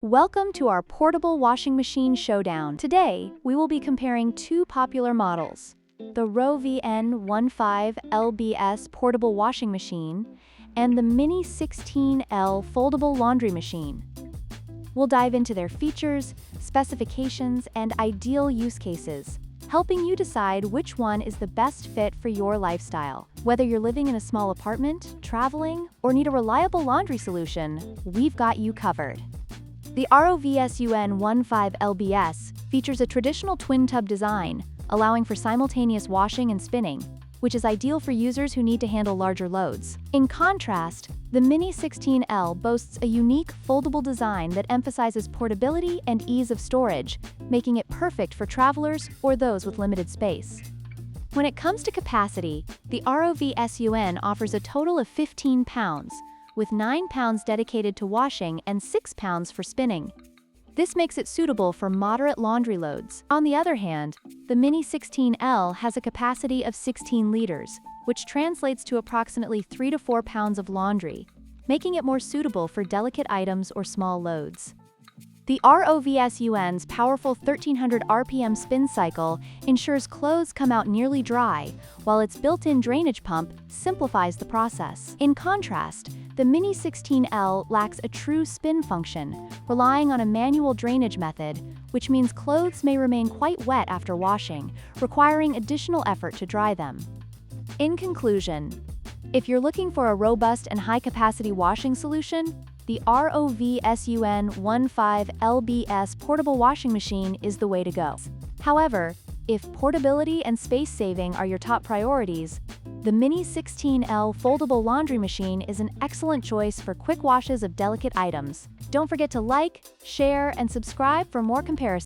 Welcome to our portable washing machine showdown. Today, we will be comparing two popular models, the ROVSUN 15L portable washing machine and the Mini 16L foldable laundry machine. We'll dive into their features, specifications, and ideal use cases, helping you decide which one is the best fit for your lifestyle. Whether you're living in a small apartment, traveling, or need a reliable laundry solution, we've got you covered. The ROVSUN 15L features a traditional twin-tub design, allowing for simultaneous washing and spinning, which is ideal for users who need to handle larger loads. In contrast, the Mini 16L boasts a unique foldable design that emphasizes portability and ease of storage, making it perfect for travelers or those with limited space. When it comes to capacity, the ROVSUN offers a total of 15 pounds, with 9 pounds dedicated to washing and 6 pounds for spinning. This makes it suitable for moderate laundry loads. On the other hand, the Mini 16L has a capacity of 16 liters, which translates to approximately 3 to 4 pounds of laundry, making it more suitable for delicate items or small loads. The ROVSUN's powerful 1300 RPM spin cycle ensures clothes come out nearly dry, while its built-in drainage pump simplifies the process. In contrast, the Mini 16L lacks a true spin function, relying on a manual drainage method, which means clothes may remain quite wet after washing, requiring additional effort to dry them. In conclusion, if you're looking for a robust and high-capacity washing solution, the ROVSUN 15L portable washing machine is the way to go. However, if portability and space saving are your top priorities, the Mini 16L foldable laundry machine is an excellent choice for quick washes of delicate items. Don't forget to like, share, and subscribe for more comparisons.